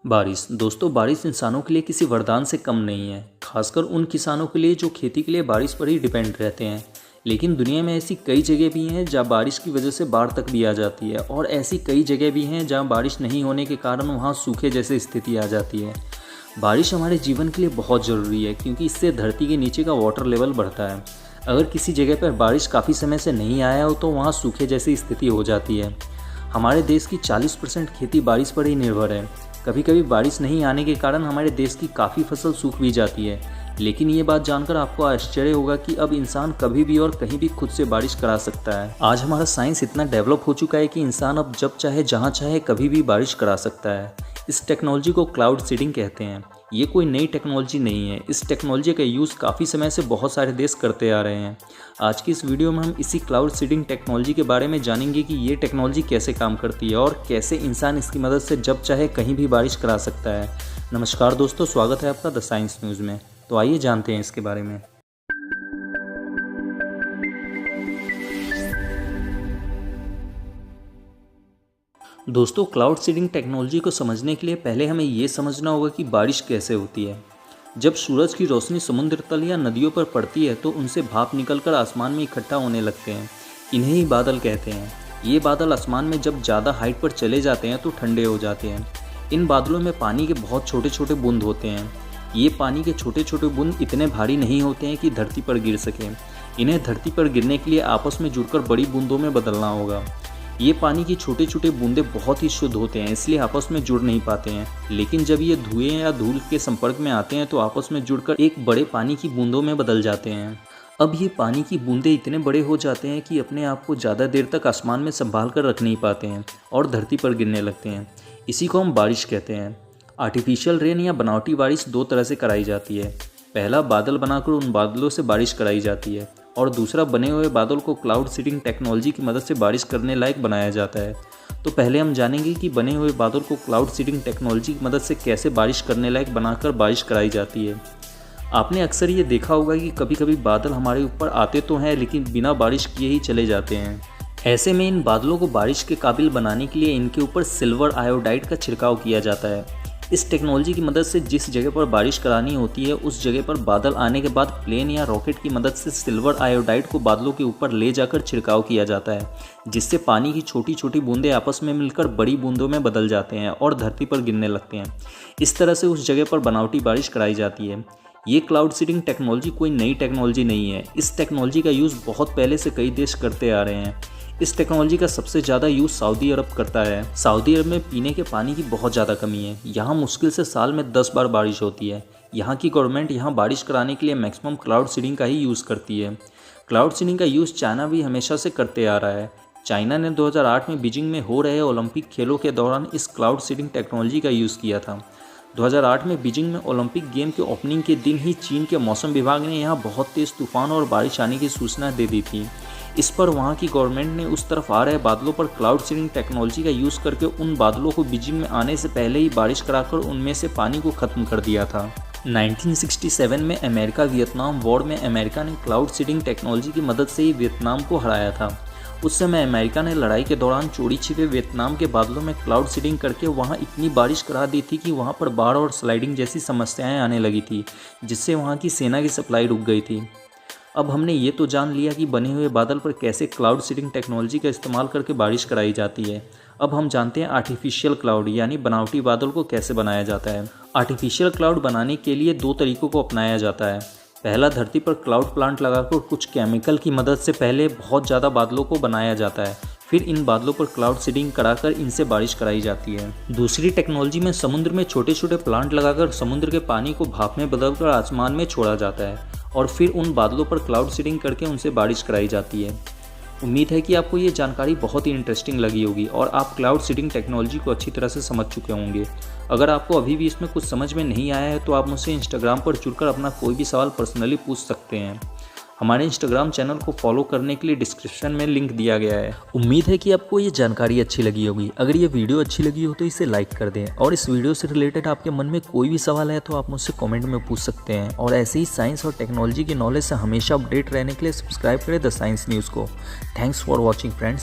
बारिश दोस्तों, बारिश इंसानों के लिए किसी वरदान से कम नहीं है। खासकर उन किसानों के लिए जो खेती के लिए बारिश पर ही डिपेंड रहते हैं। लेकिन दुनिया में ऐसी कई जगह भी हैं जहाँ बारिश की वजह से बाढ़ तक भी आ जाती है, और ऐसी कई जगह भी हैं जहाँ बारिश नहीं होने के कारण वहाँ सूखे जैसी स्थिति आ जाती है। बारिश हमारे जीवन के लिए बहुत ज़रूरी है, क्योंकि इससे धरती के नीचे का वाटर लेवल बढ़ता है। अगर किसी जगह पर बारिश काफ़ी समय से नहीं आया हो तो वहाँ सूखे जैसी स्थिति हो जाती है। हमारे देश की 40% खेती बारिश पर ही निर्भर है। कभी कभी बारिश नहीं आने के कारण हमारे देश की काफ़ी फसल सूख भी जाती है। लेकिन ये बात जानकर आपको आश्चर्य होगा कि अब इंसान कभी भी और कहीं भी खुद से बारिश करा सकता है। आज हमारा साइंस इतना डेवलप हो चुका है कि इंसान अब जब चाहे जहाँ चाहे कभी भी बारिश करा सकता है। इस टेक्नोलॉजी को क्लाउड सीडिंग कहते हैं। ये कोई नई टेक्नोलॉजी नहीं है। इस टेक्नोलॉजी का यूज़ काफ़ी समय से बहुत सारे देश करते आ रहे हैं। आज की इस वीडियो में हम इसी क्लाउड सीडिंग टेक्नोलॉजी के बारे में जानेंगे कि ये टेक्नोलॉजी कैसे काम करती है और कैसे इंसान इसकी मदद से जब चाहे कहीं भी बारिश करा सकता है। नमस्कार दोस्तों, स्वागत है आपका द साइंस न्यूज़ में। तो आइए जानते हैं इसके बारे में। दोस्तों, क्लाउड सीडिंग टेक्नोलॉजी को समझने के लिए पहले हमें ये समझना होगा कि बारिश कैसे होती है। जब सूरज की रोशनी समुद्र तल या नदियों पर पड़ती है तो उनसे भाप निकलकर आसमान में इकट्ठा होने लगते हैं। इन्हें ही बादल कहते हैं। ये बादल आसमान में जब ज़्यादा हाइट पर चले जाते हैं तो ठंडे हो जाते हैं। इन बादलों में पानी के बहुत छोटे छोटे बूंद होते हैं। ये पानी के छोटे छोटे बूंद इतने भारी नहीं होते हैं कि धरती पर गिर सकें। इन्हें धरती पर गिरने के लिए आपस में जुड़कर बड़ी बूंदों में बदलना होगा। ये पानी की छोटे छोटे बूंदे बहुत ही शुद्ध होते हैं, इसलिए आपस में जुड़ नहीं पाते हैं। लेकिन जब ये धुएं या धूल के संपर्क में आते हैं तो आपस में जुड़कर एक बड़े पानी की बूंदों में बदल जाते हैं। अब ये पानी की बूंदें इतने बड़े हो जाते हैं कि अपने आप को ज़्यादा देर तक आसमान में संभाल कर रख नहीं पाते हैं और धरती पर गिरने लगते हैं। इसी को हम बारिश कहते हैं। आर्टिफिशियल रेन या बनावटी बारिश दो तरह से कराई जाती है। पहला, बादल बनाकर उन बादलों से बारिश कराई जाती है, और दूसरा, बने हुए बादल को क्लाउड सीडिंग टेक्नोलॉजी की मदद से बारिश करने लायक बनाया जाता है। तो पहले हम जानेंगे कि बने हुए बादल को क्लाउड सीडिंग टेक्नोलॉजी की मदद से कैसे बारिश करने लायक बनाकर बारिश कराई जाती है। आपने अक्सर ये देखा होगा कि कभी कभी बादल हमारे ऊपर आते तो हैं लेकिन बिना बारिश किए ही चले जाते हैं। ऐसे में इन बादलों को बारिश के काबिल बनाने के लिए इनके ऊपर सिल्वर आयोडाइड का छिड़काव किया जाता है। इस टेक्नोलॉजी की मदद से जिस जगह पर बारिश करानी होती है उस जगह पर बादल आने के बाद प्लेन या रॉकेट की मदद से सिल्वर आयोडाइड को बादलों के ऊपर ले जाकर छिड़काव किया जाता है, जिससे पानी की छोटी छोटी बूंदें आपस में मिलकर बड़ी बूंदों में बदल जाते हैं और धरती पर गिरने लगते हैं। इस तरह से उस जगह पर बनावटी बारिश कराई जाती है। ये क्लाउड सीडिंग टेक्नोलॉजी कोई नई टेक्नोलॉजी नहीं है। इस टेक्नोलॉजी का यूज़ बहुत पहले से कई देश करते आ रहे हैं। इस टेक्नोलॉजी का सबसे ज़्यादा यूज़ सऊदी अरब करता है। सऊदी अरब में पीने के पानी की बहुत ज़्यादा कमी है। यहाँ मुश्किल से साल में 10 बार बारिश होती है। यहाँ की गवर्नमेंट यहाँ बारिश कराने के लिए मैक्सिमम क्लाउड सीडिंग का ही यूज़ करती है। क्लाउड सीडिंग का यूज़ चाइना भी हमेशा से करते आ रहा है। चाइना ने 2008 में बीजिंग में हो रहे ओलंपिक खेलों के दौरान इस क्लाउड सीडिंग टेक्नोलॉजी का यूज़ किया था। 2008 में बीजिंग में ओलंपिक गेम के ओपनिंग के दिन ही चीन के मौसम विभाग ने यहाँ बहुत तेज़ तूफान और बारिश आने की सूचना दे दी थी। इस पर वहाँ की गवर्नमेंट ने उस तरफ आ रहे बादलों पर क्लाउड सीडिंग टेक्नोलॉजी का यूज़ करके उन बादलों को बीजिंग में आने से पहले ही बारिश कराकर उनमें से पानी को ख़त्म कर दिया था। 1967 में अमेरिका वियतनाम वॉर में अमेरिका ने क्लाउड सीडिंग टेक्नोलॉजी की मदद से ही वियतनाम को हराया था। उस समय अमेरिका ने लड़ाई के दौरान चोरी छिपे वियतनाम के बादलों में क्लाउड सीडिंग करके वहाँ इतनी बारिश करा दी थी कि वहाँ पर बाढ़ और स्लाइडिंग जैसी समस्याएं आने लगी थी, जिससे वहाँ की सेना की सप्लाई रुक गई थी। अब हमने ये तो जान लिया कि बने हुए बादल पर कैसे क्लाउड सीडिंग टेक्नोलॉजी का इस्तेमाल करके बारिश कराई जाती है। अब हम जानते हैं आर्टिफिशियल क्लाउड यानी बनावटी बादल को कैसे बनाया जाता है। आर्टिफिशियल क्लाउड बनाने के लिए दो तरीकों को अपनाया जाता है। पहला, धरती पर क्लाउड प्लांट लगाकर कुछ केमिकल की मदद से पहले बहुत ज़्यादा बादलों को बनाया जाता है, फिर इन बादलों पर क्लाउड सीडिंग कराकर इनसे बारिश कराई जाती है। दूसरी टेक्नोलॉजी में समुद्र में छोटे छोटे प्लांट लगाकर समुद्र के पानी को भाप में बदलकर आसमान में छोड़ा जाता है और फिर उन बादलों पर क्लाउड सीडिंग करके उनसे बारिश कराई जाती है। उम्मीद है कि आपको ये जानकारी बहुत ही इंटरेस्टिंग लगी होगी और आप क्लाउड सीडिंग टेक्नोलॉजी को अच्छी तरह से समझ चुके होंगे। अगर आपको अभी भी इसमें कुछ समझ में नहीं आया है तो आप मुझसे इंस्टाग्राम पर जुड़कर अपना कोई भी सवाल पर्सनली पूछ सकते हैं। हमारे इंस्टाग्राम चैनल को फॉलो करने के लिए डिस्क्रिप्शन में लिंक दिया गया है। उम्मीद है कि आपको ये जानकारी अच्छी लगी होगी। अगर ये वीडियो अच्छी लगी हो तो इसे लाइक कर दें, और इस वीडियो से रिलेटेड आपके मन में कोई भी सवाल है तो आप मुझसे कमेंट में पूछ सकते हैं। और ऐसे ही साइंस और टेक्नोलॉजी की नॉलेज से हमेशा अपडेट रहने के लिए सब्सक्राइब करें द साइंस न्यूज़ को। Thanks for watching friends.